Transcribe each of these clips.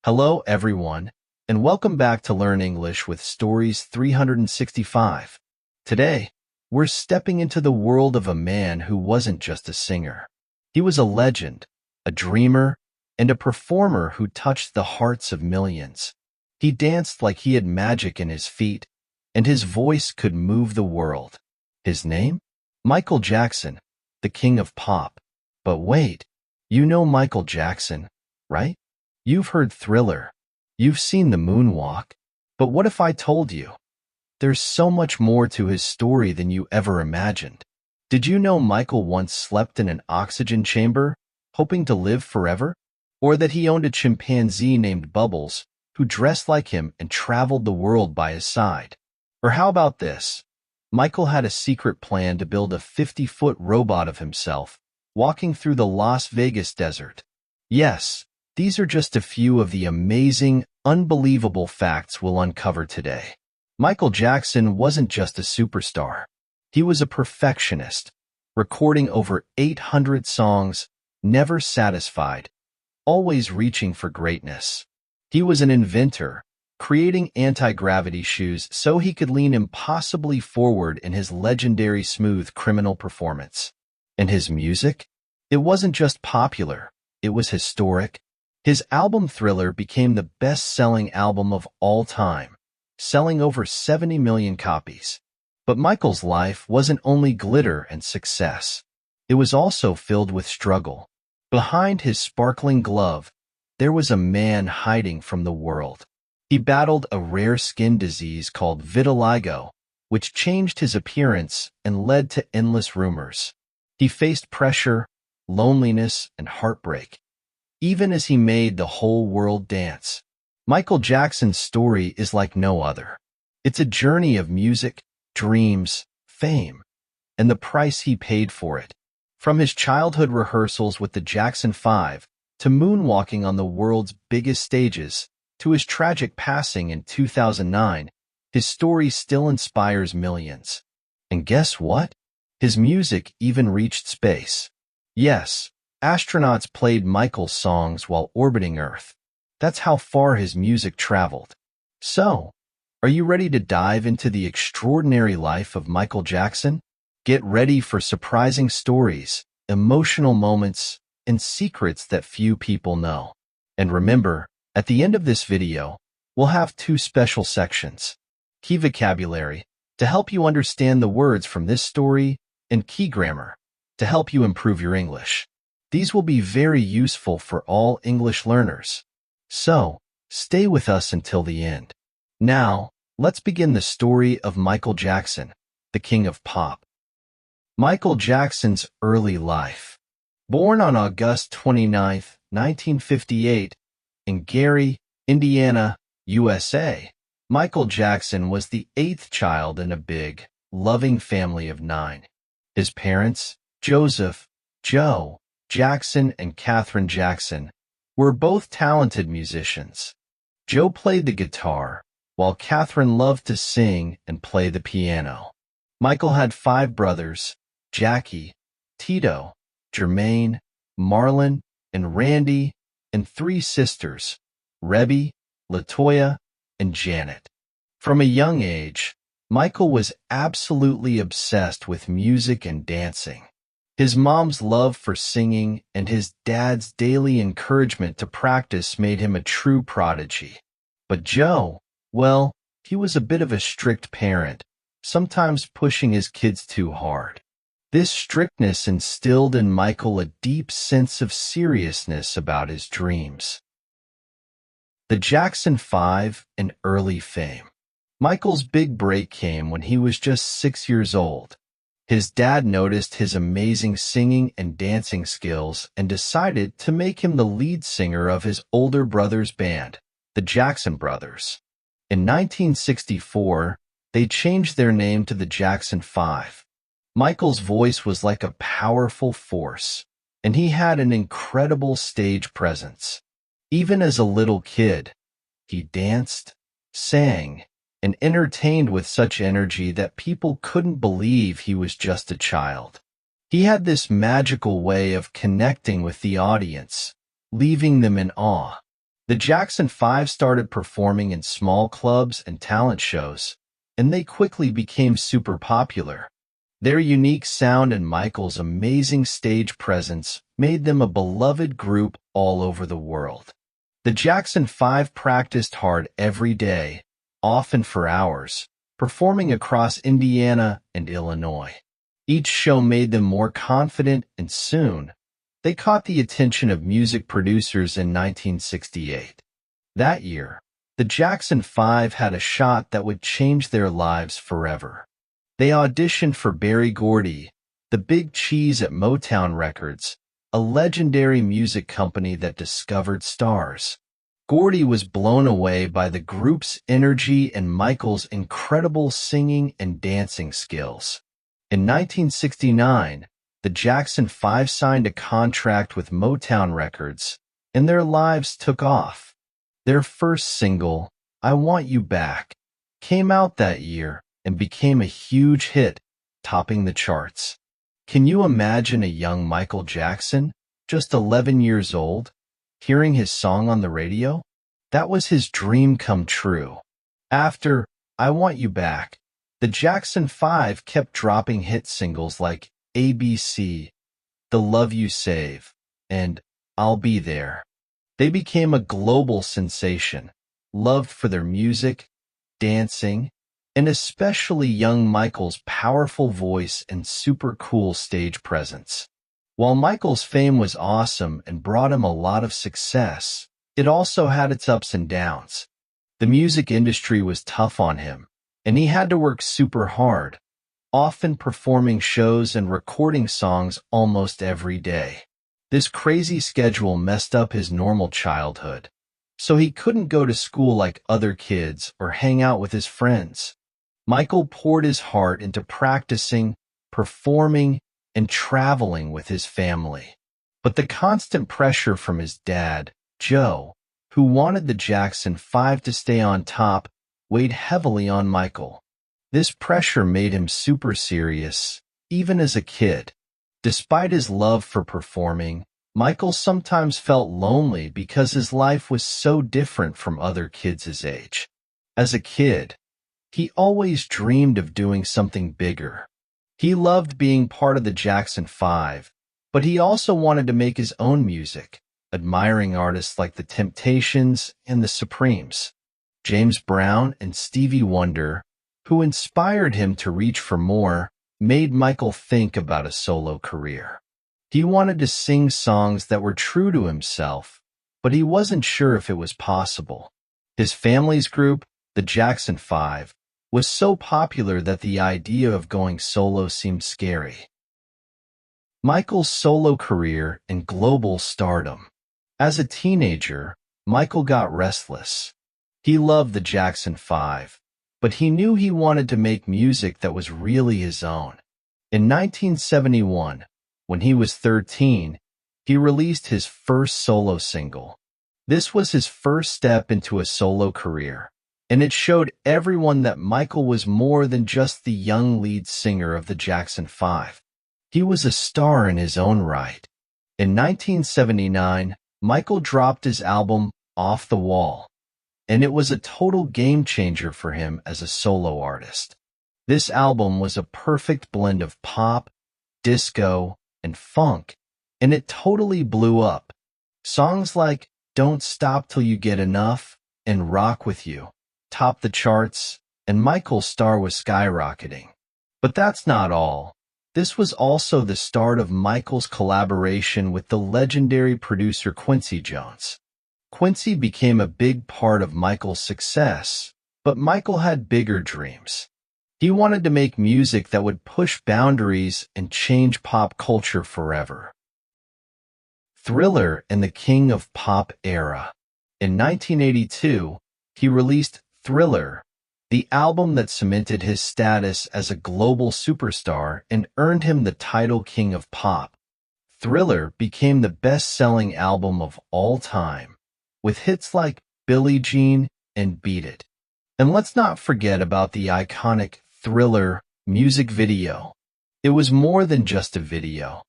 Hello, everyone, and welcome back to Learn English with Stories 365. Today, we're stepping into the world of a man who wasn't just a singer. He was a legend, a dreamer, and a performer who touched the hearts of millions. He danced like he had magic in his feet, and his voice could move the world. His name? Michael Jackson, the king of pop. But wait, you know Michael Jackson, right? You've heard Thriller. You've seen the moonwalk. But what if I told you? There's so much more to his story than you ever imagined. Did you know Michael once slept in an oxygen chamber, hoping to live forever? Or that he owned a chimpanzee named Bubbles, who dressed like him and traveled the world by his side? Or how about this? Michael had a secret plan to build a 50-foot robot of himself, walking through the Las Vegas desert. Yes, these are just a few of the amazing, unbelievable facts we'll uncover today. Michael Jackson wasn't just a superstar. He was a perfectionist, recording over 800 songs, never satisfied, always reaching for greatness. He was an inventor, creating anti-gravity shoes so he could lean impossibly forward in his legendary smooth criminal performance. And his music? It wasn't just popular, it was historic. His album Thriller became the best-selling album of all time, selling over 70 million copies. But Michael's life wasn't only glitter and success. It was also filled with struggle. Behind his sparkling glove, there was a man hiding from the world. He battled a rare skin disease called vitiligo, which changed his appearance and led to endless rumors. He faced pressure, loneliness, and heartbreak, even as he made the whole world dance. Michael Jackson's story is like no other. It's a journey of music, dreams, fame, and the price he paid for it. From his childhood rehearsals with the Jackson 5 to moonwalking on the world's biggest stages to his tragic passing in 2009, his story still inspires millions. And guess what? His music even reached space. Yes, astronauts played Michael's songs while orbiting Earth. That's how far his music traveled. So, are you ready to dive into the extraordinary life of Michael Jackson? Get ready for surprising stories, emotional moments, and secrets that few people know. And remember, at the end of this video, we'll have two special sections: key vocabulary, to help you understand the words from this story, and key grammar, to help you improve your English. These will be very useful for all English learners. So, stay with us until the end. Now, let's begin the story of Michael Jackson, the king of pop. Michael Jackson's early life. Born on August 29, 1958, in Gary, Indiana, USA, Michael Jackson was the eighth child in a big, loving family of 9. His parents, Joseph, Joe Jackson, and Catherine Jackson, were both talented musicians. Joe played the guitar, while Catherine loved to sing and play the piano. Michael had 5 brothers: Jackie, Tito, Jermaine, Marlon, and Randy, and 3 sisters: Rebby, Latoya, and Janet. From a young age, Michael was absolutely obsessed with music and dancing. His mom's love for singing and his dad's daily encouragement to practice made him a true prodigy. But Joe, well, he was a bit of a strict parent, sometimes pushing his kids too hard. This strictness instilled in Michael a deep sense of seriousness about his dreams. The Jackson 5 and early fame. Michael's big break came when he was just 6 years old. His dad noticed his amazing singing and dancing skills and decided to make him the lead singer of his older brother's band, the Jackson Brothers. In 1964, they changed their name to the Jackson 5. Michael's voice was like a powerful force, and he had an incredible stage presence. Even as a little kid, he danced, sang, and entertained with such energy that people couldn't believe he was just a child. He had this magical way of connecting with the audience, leaving them in awe. The Jackson 5 started performing in small clubs and talent shows, and they quickly became super popular. Their unique sound and Michael's amazing stage presence made them a beloved group all over the world. The Jackson 5 practiced hard every day, often for hours, performing across Indiana and Illinois. Each show made them more confident, and soon, they caught the attention of music producers in 1968. That year, the Jackson 5 had a shot that would change their lives forever. They auditioned for Berry Gordy, the big cheese at Motown Records, a legendary music company that discovered stars. Gordy was blown away by the group's energy and Michael's incredible singing and dancing skills. In 1969, the Jackson 5 signed a contract with Motown Records, and their lives took off. Their first single, I Want You Back, came out that year and became a huge hit, topping the charts. Can you imagine a young Michael Jackson, just 11 years old, hearing his song on the radio? That was his dream come true. After I Want You Back, the Jackson 5 kept dropping hit singles like ABC, The Love You Save, and I'll Be There. They became a global sensation, loved for their music, dancing, and especially young Michael's powerful voice and super cool stage presence. While Michael's fame was awesome and brought him a lot of success, it also had its ups and downs. The music industry was tough on him, and he had to work super hard, often performing shows and recording songs almost every day. This crazy schedule messed up his normal childhood, so he couldn't go to school like other kids or hang out with his friends. Michael poured his heart into practicing, performing, and traveling with his family. But the constant pressure from his dad, Joe, who wanted the Jackson 5 to stay on top, weighed heavily on Michael. This pressure made him super serious, even as a kid. Despite his love for performing, Michael sometimes felt lonely because his life was so different from other kids his age. As a kid, he always dreamed of doing something bigger. He loved being part of the Jackson 5, but he also wanted to make his own music, admiring artists like the Temptations and the Supremes. James Brown and Stevie Wonder, who inspired him to reach for more, made Michael think about a solo career. He wanted to sing songs that were true to himself, but he wasn't sure if it was possible. His family's group, the Jackson 5, was so popular that the idea of going solo seemed scary. Michael's solo career and global stardom. As a teenager, Michael got restless. He loved the Jackson 5, but he knew he wanted to make music that was really his own. In 1971, when he was 13, he released his first solo single. This was his first step into a solo career, and it showed everyone that Michael was more than just the young lead singer of the Jackson 5. He was a star in his own right. In 1979, Michael dropped his album Off the Wall, and it was a total game changer for him as a solo artist. This album was a perfect blend of pop, disco, and funk, and it totally blew up. Songs like Don't Stop Till You Get Enough and Rock With You topped the charts, and Michael's star was skyrocketing. But that's not all. This was also the start of Michael's collaboration with the legendary producer Quincy Jones. Quincy became a big part of Michael's success, but Michael had bigger dreams. He wanted to make music that would push boundaries and change pop culture forever. Thriller and the King of Pop era. In 1982, he released Thriller, the album that cemented his status as a global superstar and earned him the title King of Pop. Thriller became the best-selling album of all time, with hits like Billie Jean and Beat It. And let's not forget about the iconic Thriller music video. It was more than just a video.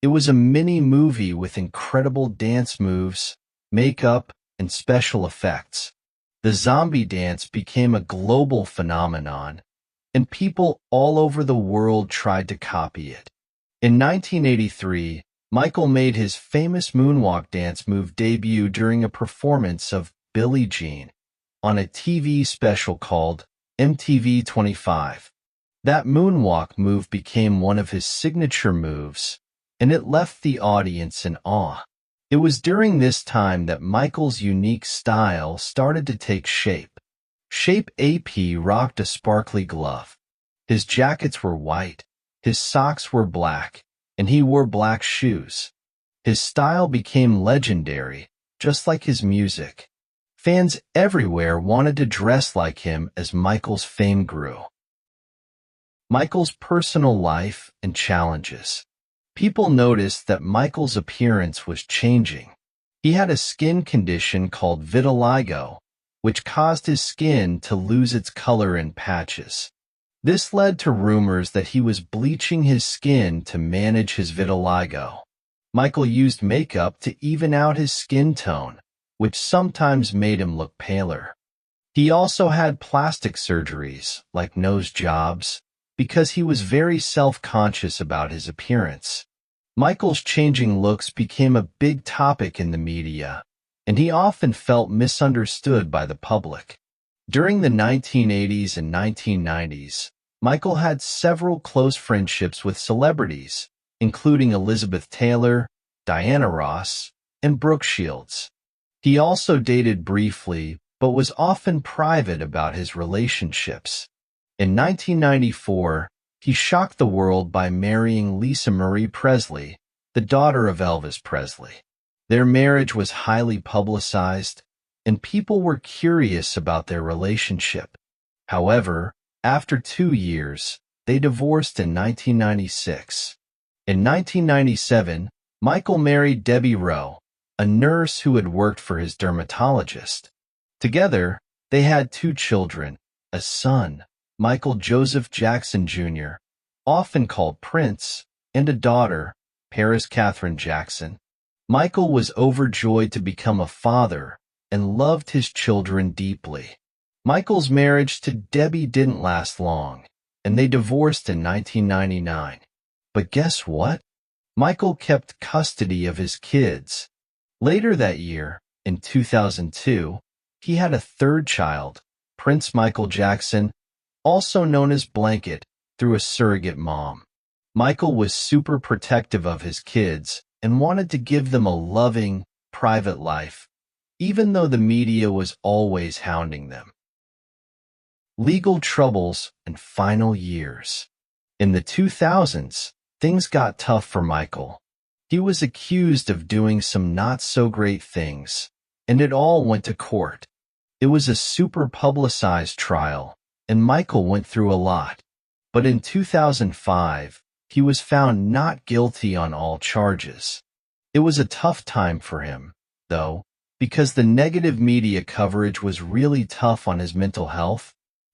It was a mini-movie with incredible dance moves, makeup, and special effects. The zombie dance became a global phenomenon, and people all over the world tried to copy it. In 1983, Michael made his famous moonwalk dance move debut during a performance of Billie Jean on a TV special called MTV 25. That moonwalk move became one of his signature moves, and it left the audience in awe. It was during this time that Michael's unique style started to take shape. Shape AP rocked a sparkly glove. His jackets were white, his socks were black, and he wore black shoes. His style became legendary, just like his music. Fans everywhere wanted to dress like him as Michael's fame grew. Michael's personal life and challenges. People noticed that Michael's appearance was changing. He had a skin condition called vitiligo, which caused his skin to lose its color in patches. This led to rumors that he was bleaching his skin to manage his vitiligo. Michael used makeup to even out his skin tone, which sometimes made him look paler. He also had plastic surgeries, like nose jobs, because he was very self-conscious about his appearance. Michael's changing looks became a big topic in the media, and he often felt misunderstood by the public. During the 1980s and 1990s, Michael had several close friendships with celebrities, including Elizabeth Taylor, Diana Ross, and Brooke Shields. He also dated briefly, but was often private about his relationships. In 1994, he shocked the world by marrying Lisa Marie Presley, the daughter of Elvis Presley. Their marriage was highly publicized, and people were curious about their relationship. However, after 2 years, they divorced in 1996. In 1997, Michael married Debbie Rowe, a nurse who had worked for his dermatologist. Together, they had 2 children, a son, Michael Joseph Jackson Jr., often called Prince, and a daughter, Paris Catherine Jackson. Michael was overjoyed to become a father and loved his children deeply. Michael's marriage to Debbie didn't last long, and they divorced in 1999. But guess what? Michael kept custody of his kids. Later that year, in 2002, he had a 3rd child, Prince Michael Jackson, also known as Blanket, through a surrogate mom. Michael was super protective of his kids and wanted to give them a loving, private life, even though the media was always hounding them. Legal troubles and final years. In the 2000s, things got tough for Michael. He was accused of doing some not-so-great things, and it all went to court. It was a super publicized trial, and Michael went through a lot. But in 2005, he was found not guilty on all charges. It was a tough time for him, though, because the negative media coverage was really tough on his mental health.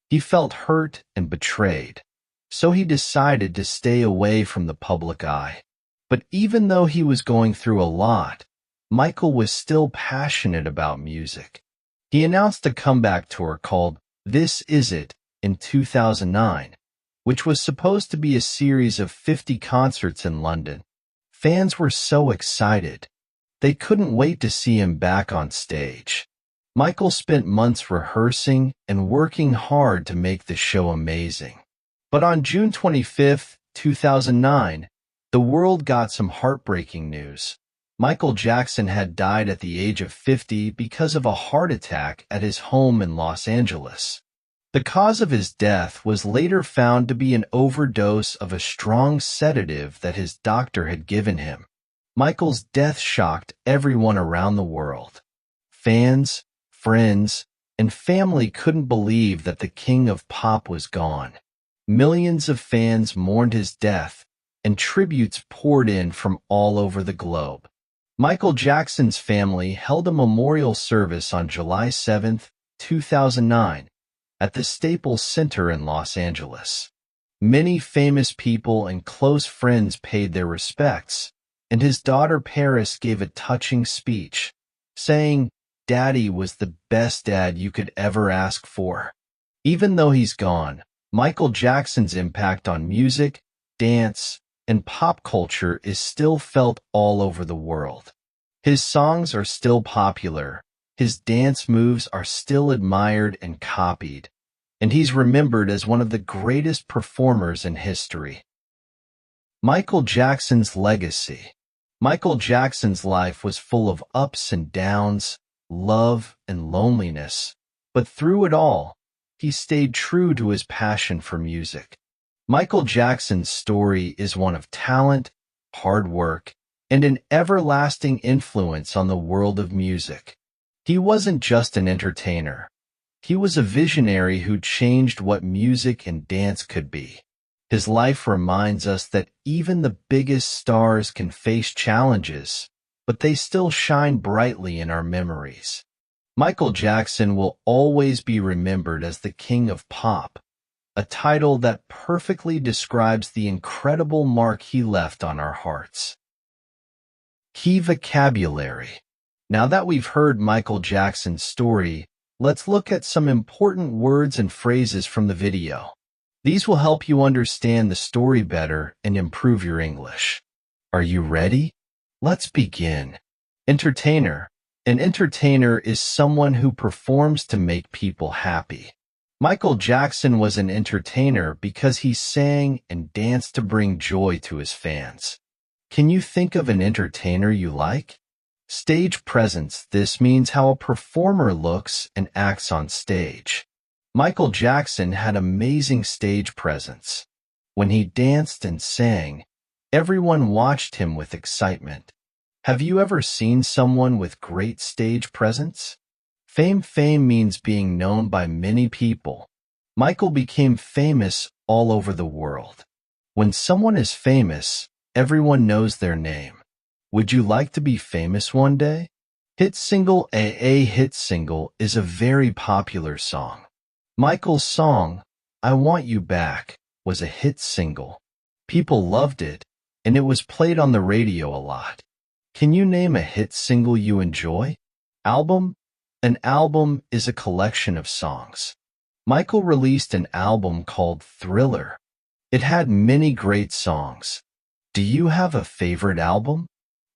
He felt hurt and betrayed, so he decided to stay away from the public eye. But even though he was going through a lot, Michael was still passionate about music. He announced a comeback tour called This Is It in 2009, which was supposed to be a series of 50 concerts in London. Fans were so excited. They couldn't wait to see him back on stage. Michael spent months rehearsing and working hard to make the show amazing. But on June 25, 2009, the world got some heartbreaking news. Michael Jackson had died at the age of 50 because of a heart attack at his home in Los Angeles. The cause of his death was later found to be an overdose of a strong sedative that his doctor had given him. Michael's death shocked everyone around the world. Fans, friends, and family couldn't believe that the king of pop was gone. Millions of fans mourned his death, and tributes poured in from all over the globe. Michael Jackson's family held a memorial service on July 7, 2009, at the Staples Center in Los Angeles. Many famous people and close friends paid their respects, and his daughter Paris gave a touching speech, saying, Daddy was the best dad you could ever ask for. Even though he's gone, Michael Jackson's impact on music, dance, and pop culture is still felt all over the world. His songs are still popular, his dance moves are still admired and copied, and he's remembered as one of the greatest performers in history. Michael Jackson's legacy. Michael Jackson's life was full of ups and downs, love and loneliness, but through it all, he stayed true to his passion for music. Michael Jackson's story is one of talent, hard work, and an everlasting influence on the world of music. He wasn't just an entertainer. He was a visionary who changed what music and dance could be. His life reminds us that even the biggest stars can face challenges, but they still shine brightly in our memories. Michael Jackson will always be remembered as the king of pop, a title that perfectly describes the incredible mark he left on our hearts. Key vocabulary. Now that we've heard Michael Jackson's story, let's look at some important words and phrases from the video. These will help you understand the story better and improve your English. Are you ready? Let's begin. Entertainer. An entertainer is someone who performs to make people happy. Michael Jackson was an entertainer because he sang and danced to bring joy to his fans. Can you think of an entertainer you like? Stage presence. This means how a performer looks and acts on stage. Michael Jackson had amazing stage presence. When he danced and sang, everyone watched him with excitement. Have you ever seen someone with great stage presence? Fame. Fame means being known by many people. Michael became famous all over the world. When someone is famous, everyone knows their name. Would you like to be famous one day? Hit single. A hit single is a very popular song. Michael's song, I Want You Back, was a hit single. People loved it, and it was played on the radio a lot. Can you name a hit single you enjoy? Album? An album is a collection of songs. Michael released an album called Thriller. It had many great songs. Do you have a favorite album?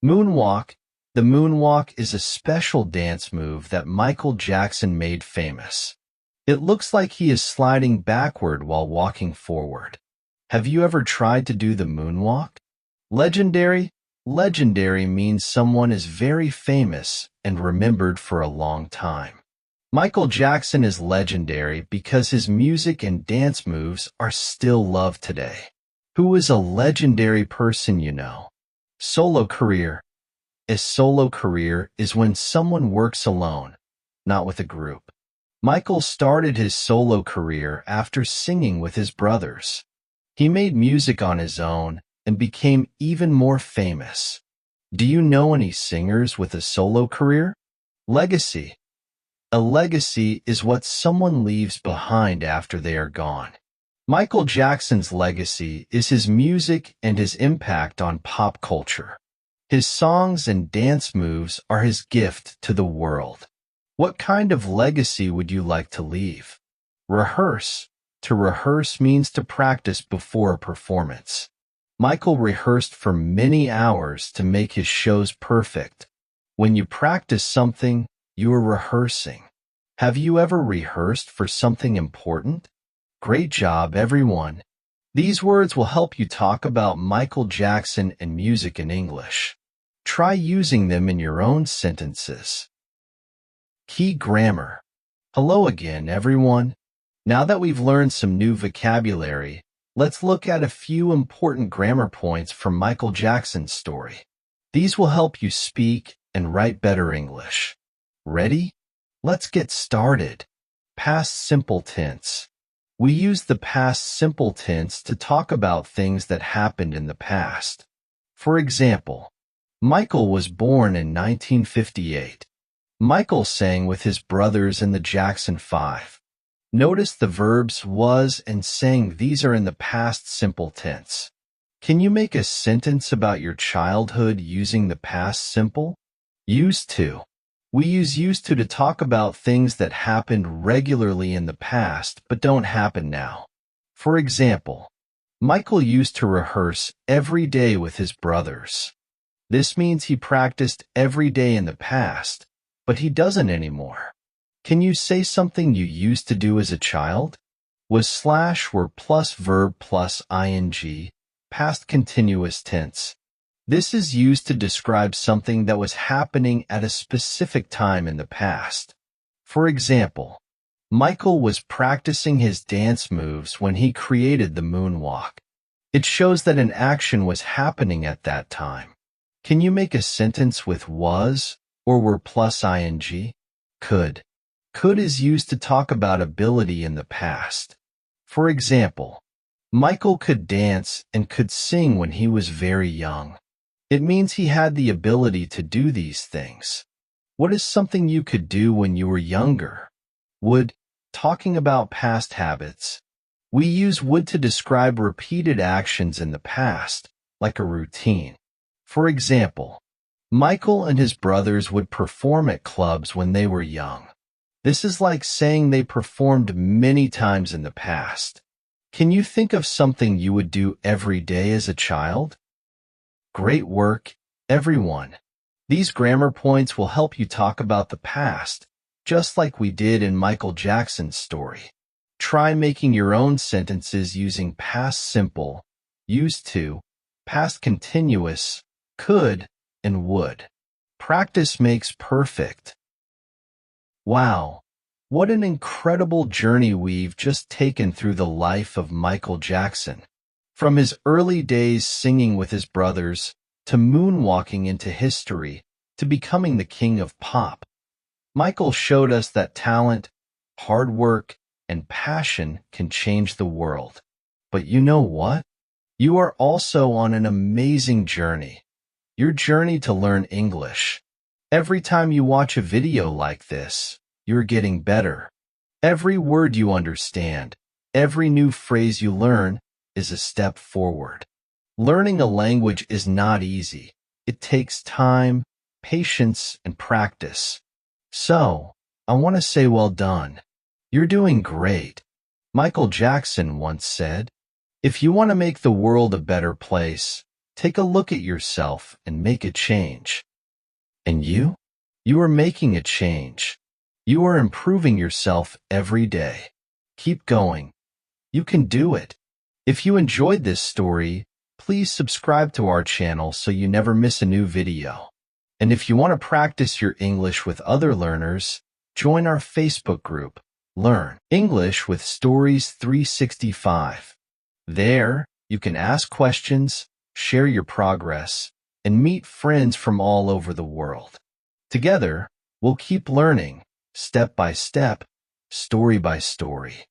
Moonwalk. The moonwalk is a special dance move that Michael Jackson made famous. It looks like he is sliding backward while walking forward. Have you ever tried to do the moonwalk? Legendary. Legendary means someone is very famous and remembered for a long time. Michael Jackson is legendary because his music and dance moves are still loved today. Who is a legendary person you know? Solo career. A solo career is when someone works alone, not with a group. Michael started his solo career after singing with his brothers. He made music on his own and became even more famous. Do you know any singers with a solo career? Legacy. A legacy is what someone leaves behind after they are gone. Michael Jackson's legacy is his music and his impact on pop culture. His songs and dance moves are his gift to the world. What kind of legacy would you like to leave? Rehearse. To rehearse means to practice before a performance. Michael rehearsed for many hours to make his shows perfect. When you practice something, you are rehearsing. Have you ever rehearsed for something important? Great job, everyone. These words will help you talk about Michael Jackson and music in English. Try using them in your own sentences. Key grammar. Hello again, everyone. Now that we've learned some new vocabulary, let's look at a few important grammar points from Michael Jackson's story. These will help you speak and write better English. Ready? Let's get started. Past simple tense. We use the past simple tense to talk about things that happened in the past. For example, Michael was born in 1958. Michael sang with his brothers in the Jackson 5. Notice the verbs was and sang. These are in the past simple tense. Can you make a sentence about your childhood using the past simple? Used to. We use used to talk about things that happened regularly in the past but don't happen now. For example, Michael used to rehearse every day with his brothers. This means he practiced every day in the past, but he doesn't anymore. Can you say something you used to do as a child? Was slash were plus verb plus ing, past continuous tense. This is used to describe something that was happening at a specific time in the past. For example, Michael was practicing his dance moves when he created the moonwalk. It shows that an action was happening at that time. Can you make a sentence with was or were plus ing? Could. Could is used to talk about ability in the past. For example, Michael could dance and could sing when he was very young. It means he had the ability to do these things. What is something you could do when you were younger? Would, talking about past habits. We use would to describe repeated actions in the past, like a routine. For example, Michael and his brothers would perform at clubs when they were young. This is like saying they performed many times in the past. Can you think of something you would do every day as a child? Great work, everyone. These grammar points will help you talk about the past, just like we did in Michael Jackson's story. Try making your own sentences using past simple, used to, past continuous, could, and would. Practice makes perfect. Wow, what an incredible journey we've just taken through the life of Michael Jackson. From his early days singing with his brothers, to moonwalking into history, to becoming the king of pop, Michael showed us that talent, hard work, and passion can change the world. But you know what? You are also on an amazing journey. Your journey to learn English. Every time you watch a video like this, you're getting better. Every word you understand, every new phrase you learn is a step forward. Learning a language is not easy. It takes time, patience, and practice. So, I want to say well done. You're doing great. Michael Jackson once said, "If you want to make the world a better place, take a look at yourself and make a change." And you? You are making a change. You are improving yourself every day. Keep going. You can do it. If you enjoyed this story, please subscribe to our channel so you never miss a new video. And if you want to practice your English with other learners, join our Facebook group, Learn English with Stories 365. There, you can ask questions, share your progress, and meet friends from all over the world. Together, we'll keep learning, step by step, story by story.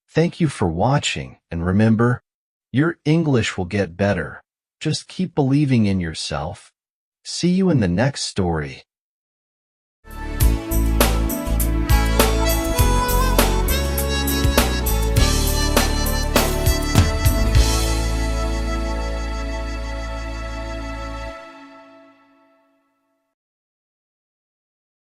Thank you for watching, and remember, your English will get better. Just keep believing in yourself. See you in the next story.